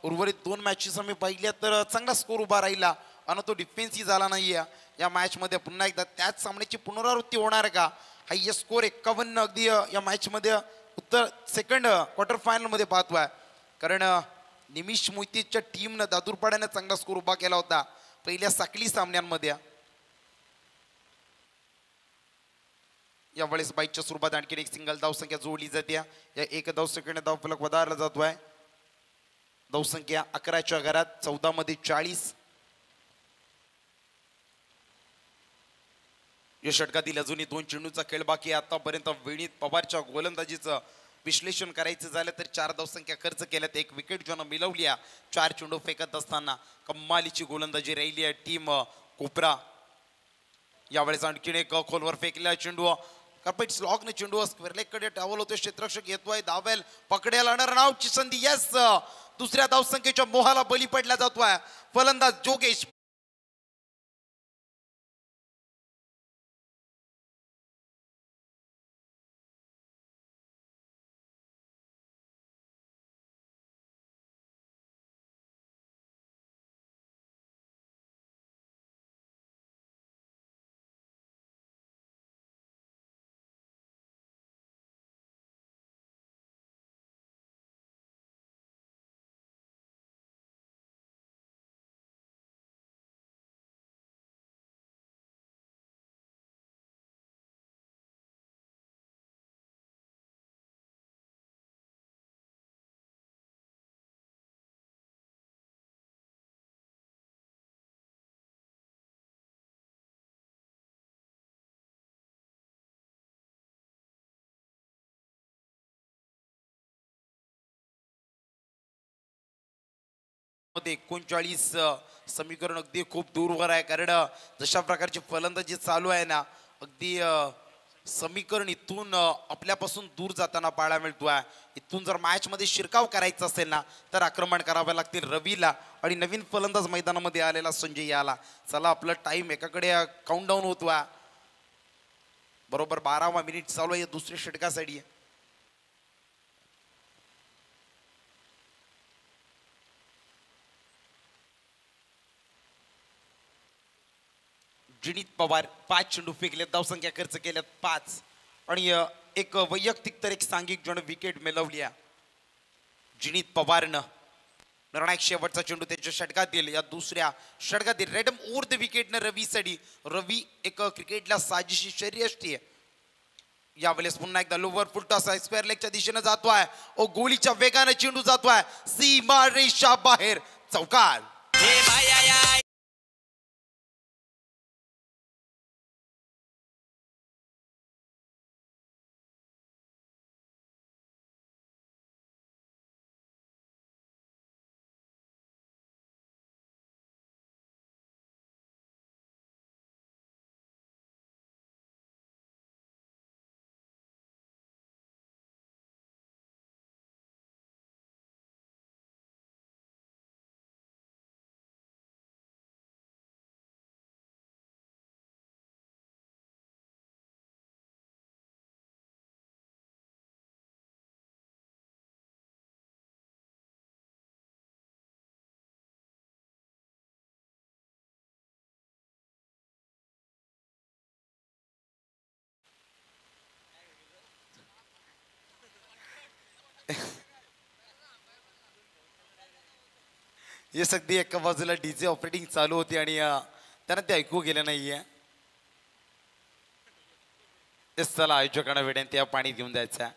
उर्वरित 2 मॅचेस आम्ही पाहिल्या तर चांगला स्कोअर उभा राहिला आणि तो डिफेन्सही झाला नाहीये. या मॅचमध्ये पुन्हा एकदा त्याच सामन्याची पुनरावृत्ती होणार का? हायएस्ट स्कोअर 51 अगदी या मॅचमध्ये उत्तर सेकंड क्वार्टर फायनलमध्ये पाहतोय. कारण निमिष मोहितेच्या टीमनं दादूरपाड्यानं चांगला स्कोर उभा केला होता पहिल्या साखळी सामन्यांमध्ये. यावेळेस बाईकच्या स्वरूपात आणखी एक सिंगल धावसंख्या जोडली जाते. या एक धावसंख्येने धावफलक वधारला जातोय. धावसंख्या 11च्या घरात, 14 मध्ये 40. या षटकातील अजूनही 2 चेंडूचा खेळ बाकी आहे. आतापर्यंत विनीत पवारच्या गोलंदाजीचं विश्लेषण करायचं झालं तर 4 धावसंख्या खर्च केल्यात, 1 विकेट ज्यानं मिळवली. 4 चेंडू फेकत असताना कमालीची गोलंदाजी राहिली आहे टीम कोपरा. यावेळेस आणखीन एक खोलवर फेकलेला चेंडू कार्पेट स्लॉकने चेंडू स्क्वेअर लेग कडे टावल होतोय. क्षेत्ररक्षक येतोय, धावेल पकडेल आणि रनआउटची संधी. यस, दुसऱ्या धावसंख्येच्या मोहाला बळी पडला जातोय फलंदाज जोगेश. मध्ये 39 समीकरण अगदी खूप दूरवर आहे. कारण जशा प्रकारची फलंदाजी चालू आहे ना, अगदी समीकरण इथून आपल्यापासून दूर जाताना पाहायला मिळतोय. इथून जर मॅच मध्ये शिरकाव करायचा असेल ना तर आक्रमण करावे लागतील रवीला आणि नवीन फलंदाज मैदानामध्ये आलेला संजय याला. चला, आपलं टाइम एकाकडे काउंटडाऊन होतोय. बरोबर 12वा मिनिट चालू आहे दुसऱ्या षटकासाठी. जिनीत पवार 5 चेंडू फेकले, धावसंख्या खर्च केल्यात 5 आणि एक वैयक्तिक तर एक सांघिक जण विकेट मिळवली. जिनीत पवारनं निर्णायक शेवटचा चेंडू त्याच्या षटकातील या दुसऱ्या षटकातील रेडम ओव्हर द विकेटनं रवीसाठी. रवी एक क्रिकेटला साजिशी शर्यष्टी आहे. यावेळेस पुन्हा एकदा लोवर फुलटॉस स्क्वेअर लेगच्या दिशेनं जातोय. ओ गोलीच्या वेगाने चेंडू जातोय सीमा रेषा बाहेर, चौकार. हे अगदी एका बाजूला डीजे ऑपरेटिंग चालू होती आणि त्यांना ते ऐकू गेलं नाहीये. तेच चला आयोजकांना विनंती आहे पाणी घेऊन द्यायचं.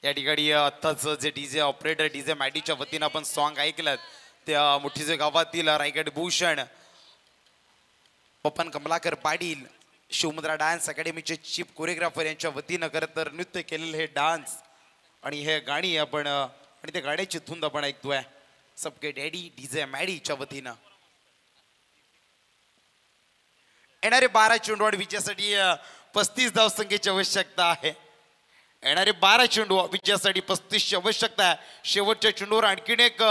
या ठिकाणी आत्ताच जे डीजे ऑपरेटर डीजे मॅडीच्या वतीनं आपण सॉन्ग ऐकलं त्या मुठीचे गावातील Raigad Bhushan Pappan Kamalakar Patil Shivmudra dance academy chief choreographer यांच्या वतीनं खरं तर नृत्य केलेलं हे डान्स आणि हे गाणी आपण आणि ते गाण्याची धुंद आपण ऐकतोय सबके डॅडी डीजे मॅडीच्या वतीनं. येणारे 12 चेंडू विजयासाठी 35 धावसंख्येची आवश्यकता आहे. येणारे 12 चेंडू विजयासाठी 35ची आवश्यकता आहे. शेवटच्या चेंडूवर आणखीन एक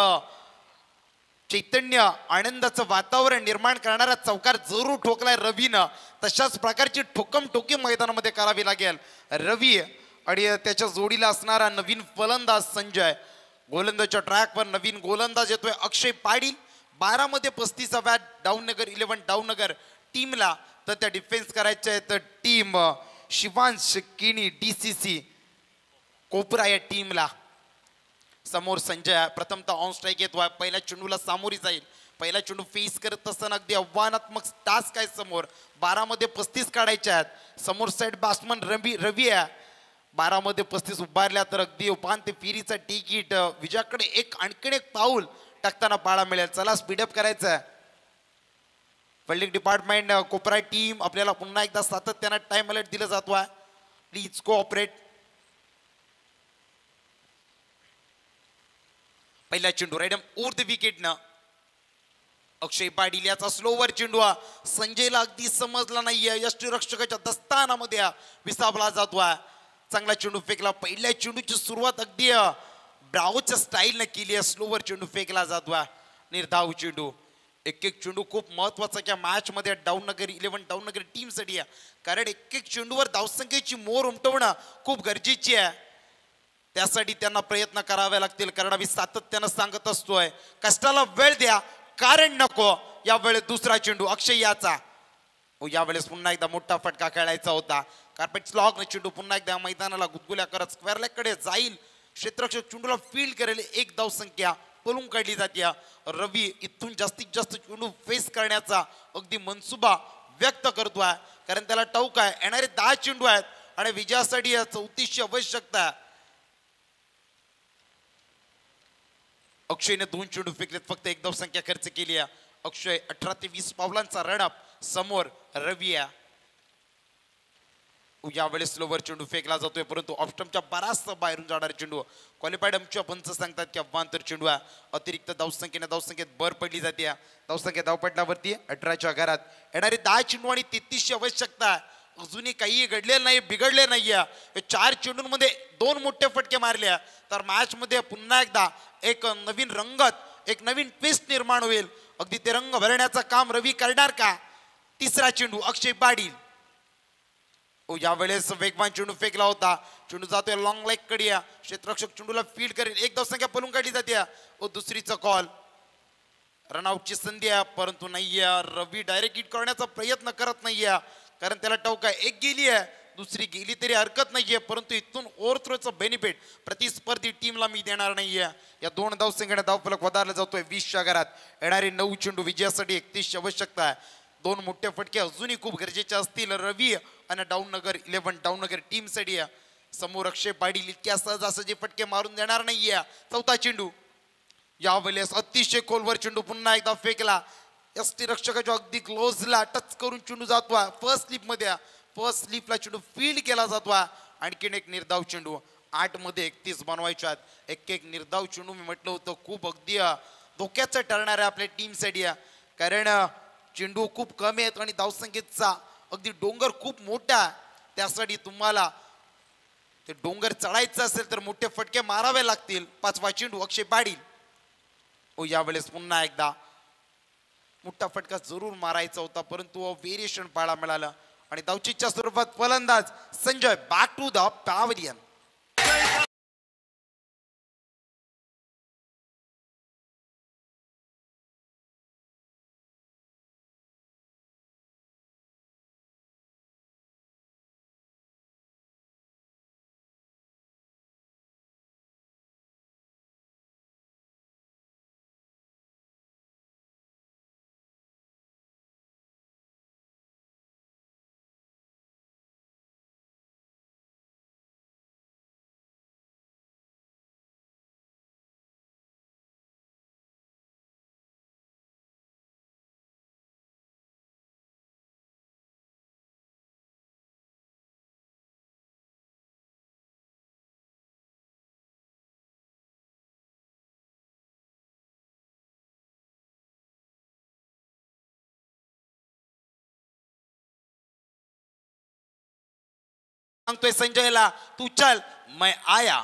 चैतन्य आनंदाचं वातावरण निर्माण करणारा चौकार जरूर ठोकलाय रवीनं. तशाच प्रकारची ठोकम ठोकी मैदानामध्ये करावी लागेल. रवी आणि त्याच्या जोडीला असणारा नवीन फलंदाज संजय. गोलंदाजच्या ट्रॅकवर नवीन गोलंदाज येतोय अक्षय पाटील. 12 मध्ये 35व्या डाऊननगर 11 डाऊननगर टीमला तर त्या डिफेन्स करायच्या आहे तर टीम शिवांश किनी DCC कोपरा या टीमला. समोर संजय प्रथमतः ऑन स्ट्राईक येतोय. पहिल्या चेंडूला सामोरी जाईल. पहिला चेंडू फेस करत असताना अगदी आव्हानात्मक टास्क आहे समोर. 12 मध्ये 35 काढायचे आहेत. समोर साईड बॅट्समन रवी आहे. 12 मध्ये 35 उभारल्या तर अगदी उपांत्य फेरीचा तिकीट विजयाकडे आणखीन एक पाऊल टाकताना पाहायला मिळेल. चला स्पीडअप करायचं आहे. फिल्डिंग डिपार्टमेंट कोपरा टीम आपल्याला पुन्हा एकदा सातत्यानं टाइम अलर्ट दिलं जातोय. Please cooperate. पहिला चेंडू राईडम ओव्हर द विकेटनं अक्षय पाटील याचा स्लोवर चेंडू संजयला अगदी समजला नाहीये. यष्टीरक्षकाच्या दस्तानामध्ये विसावला जातोय. चांगला चेंडू फेकला. पहिल्या चेंडूची सुरुवात अगदी ब्रावोच्या स्टाईलनं केली आहे. स्लोवर चेंडू फेकला जातोय. निर्धाव चेंडू. एक चेंडू खूप महत्वाचा त्या मॅच मध्ये डाऊननगर 11 डाऊननगर टीमसाठी आहे. कारण एक चेंडूवर धावसंख्येची मोर उमटवणं खूप गरजेची आहे. त्यासाठी त्यांना प्रयत्न करावे लागतील. कारण आम्ही सातत्यानं सांगत असतोय कष्टाला वेळ द्या कारण नको. यावेळेस दुसरा चेंडू अक्षय याचा. यावेळेस पुन्हा एकदा मोठा फटका खेळायचा होता. कार्पेट स्लॉग चेंडू पुन्हा एकदा मैदानाला गुदगुल्या करत स्क्वेअर लेग कडे जाईल. क्षेत्ररक्षक चेंडूला फील्ड करेल. एक धावसंख्या पळून काढली जाते. रवी इथून जास्तीत जास्त चेंडू फेस करण्याचा अगदी मनसुबा व्यक्त करतोय. कारण त्याला ठाऊक आहे येणारे 10 चेंडू आहेत आणि विजयासाठी 34ची आवश्यकता आहे. अक्षयने 2 चेंडू फेकलेत. फक्त एक धावसंख्या खर्च केली आहे. अक्षय 18 ते 20 पावलांचा रनअप. समोर रवी आहे. यावेळेस स्लोवर चेंडू फेकला जातोय परंतु ऑफस्टंपच्या बराचसा बाहेरून जाणारा चेंडू. क्वालिफाईड आमच्या पंच सांगतात की अव्वांतर चेंडू आहे. अतिरिक्त धावसंख्येत भर पडली जाते. धावसंख्या धावपटलावरती 18च्या घरात. येणारे 10 चेंडू आणि 33ची आवश्यकता आहे. अजूनही काही घडलेलं नाही बिघडले नाहीये. 4 चेंडूंमध्ये 2 मोठे फटके मारले तर मॅच मध्ये पुन्हा एकदा एक नवीन रंगत एक नवीन ट्विस्ट निर्माण होईल. अगदी ते रंग भरण्याचं काम रवी करणार का. तिसरा चेंडू अक्षय पाटील. यावेळेस वेगवान चेंडू फेकला होता. चेंडू जातोय लॉंग लेग कडे. क्षेत्ररक्षक चेंडूला फील्ड करेल. एक धावसंख्या पळून काढली जाते. दुसरीचा कॉल. रनआउटची संधी आहे परंतु नाहीये. रवी डायरेक्ट हिट करण्याचा प्रयत्न करत नाहीये कारण त्याला ठाऊक आहे एक गेली आहे दुसरी गेली तरी हरकत नाहीये परंतु इथून ओव्हरथ्रोचं बेनिफिट प्रतिस्पर्धी टीमला मी देणार नाहीये. या 2 धावसंख्येने धावफलक वधारला जातोय 20च्या घरात. येणारे 9 चेंडू विजयासाठी 31ची आवश्यकता आहे. 2 मोठे फटके अजूनही खूप गरजेचे असतील रवी आणि डाऊननगर 11 डाऊननगर टीमसाठी. समोर अक्षय पाटील इतक्या सहजासहजी फटके मारून देणार नाहीये. चौथा चेंडू. यावेळेस अतिशय खोलवर चेंडू पुन्हा एकदा फेकला. यष्टीरक्षकाच्या अगदी क्लोजला टच करून चेंडू जातोय. फर्स्ट स्लिपला चेंडू फील्ड केला जातोय. आणखीन एक निर्धाव चेंडू. 8 मध्ये 31 बनवायचे आहेत. एक निर्धाव चेंडू मी म्हटलं होतं खूप अगदी धोक्याचं ठरणार आहे आपल्या टीमसाठी. कारण चेंडू खूप कमी आहेत आणि धावसंख्येचा अगदी डोंगर खूप मोठा आहे. त्यासाठी तुम्हाला ते डोंगर चढायचं असेल तर मोठे फटके मारावे लागतील. 5वा चेंडू अक्षय पाटील. यावेळेस पुन्हा एकदा मोठा फटका जरूर मारायचा होता परंतु व्हेरिएशन पाहायला मिळालं आणि धावचीच्या स्वरूपात फलंदाज Sanjay back to the pavilion. सांगतोय संजयला, तू चल मैं आया.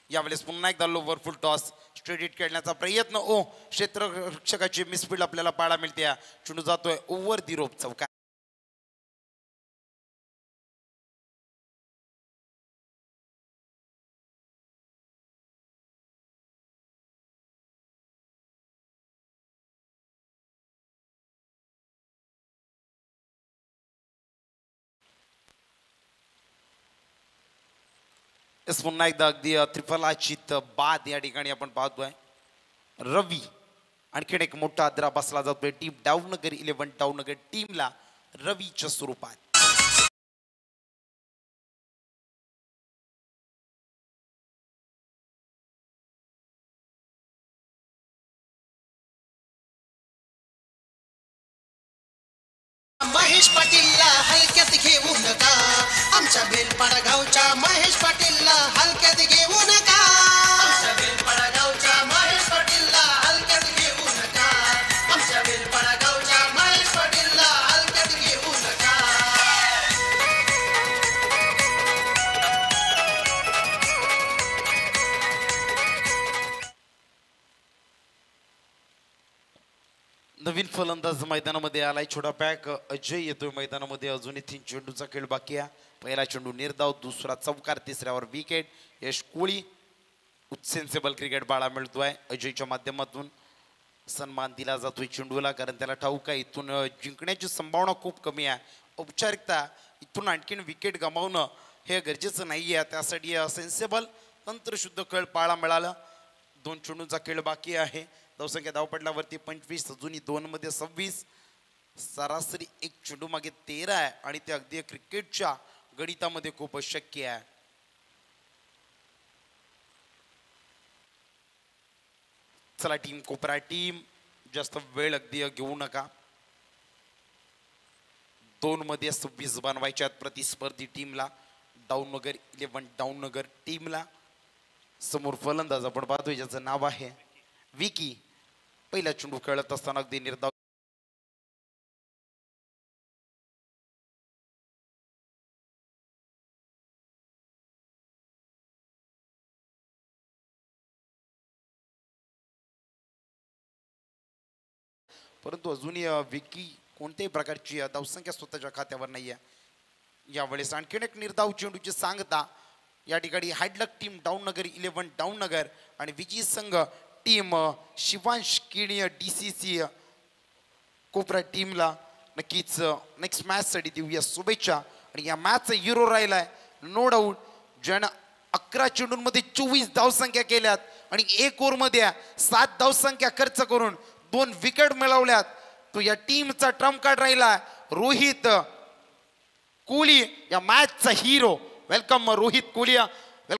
यावेळेस पुन्हा एकदा लोवरफुल टॉस स्ट्रेट खेळण्याचा प्रयत्न. क्षेत्ररक्षकाची मिसफील्ड आपल्याला पाहायला मिळते. चेंडू जातोय ओव्हर दी रोप चौका. पुन्हा एकदा अगदी त्रिफलाचित बाद या ठिकाणी आपण पाहतोय. रवी आणखीन एक मोठा आदरा बसला जातोय टीम डावनगर 11 डावनगर टीमला रवीच्या स्वरूपात. महेश पाटीलला हलक्यात घेऊ नका. आमच्या बेलपाडा गावच्या महेश पाटीलला हलक्यात घेऊ नका. आमच्या बेलपाडा गावच्या महेश पाटीलला हलक्यात घेऊ नका. आमच्या बेलपाडा गावच्या महेश पाटीलला हलक्यात घेऊ नका. नवीन फलंदाज मैदानामध्ये आलाय. छोटा पॅक अजय येतोय मैदानामध्ये. अजूनही 3 चेंडूचा खेळ बाकी आहे. पहिला चेंडू निर्धाव, दुसरा चौकार, तिसऱ्यावर विकेट. यश कोळी सेन्सेबल क्रिकेट बाळा मिळतोय. अजयच्या माध्यमातून सन्मान दिला जातोय चेंडूला, कारण त्याला ठाऊक आहे इथून जिंकण्याची संभावना खूप कमी आहे. औपचारिकता इथून आणखीन विकेट गमावणं हे गरजेचं नाही आहे. त्यासाठी सेन्सेबल तंत्रशुद्ध खेळ पाहायला मिळाला. 2 चेंडूचा खेळ बाकी आहे. धावसंख्या धावपटलावरती 25, जुनी 2 मध्ये 26, सरासरी 1 चेंडू मागे 13 आहे आणि ते अगदी क्रिकेटच्या गणितामध्ये खूप अशक्य आहे. चला टीम कोपरा टीम जास्त वेळ अगदी घेऊ नका. 2 मध्ये 26 बनवायच्या प्रतिस्पर्धी टीमला. डाऊननगर 11 डाऊननगर टीमला. समोर फलंदाज आपण पाहतोय ज्याचं नाव आहे विकी. पहिला चेंडू खेळत असताना अगदी निर्धाव परंतु अजूनही विकी कोणत्याही प्रकारची धावसंख्या स्वतःच्या खात्यावर नाही आहे. यावेळेस आणखीन एक निर्धाव चेंडूची सांगता. या ठिकाणी हायडलक टीम डाऊननगर 11 डाऊननगर आणि विजयी संघ टीम शिवांश किणीय DCC कोपरा टीमला नक्कीच नेक्स्ट मॅच साठी देऊया शुभेच्छा. आणि या मॅचचा हिरो राहिलाय नो डाऊट, ज्यानं 11 चेंडूंमध्ये 24 धावसंख्या केल्यात आणि 1 ओव्हरमध्ये 7 धावसंख्या खर्च करून 2 विकेट मिळवल्यात. तो या टीमचा ट्रम्प कार्ड राहिला रोहित कोहली, या मॅचचा हिरो. वेलकम रोहित कोहली.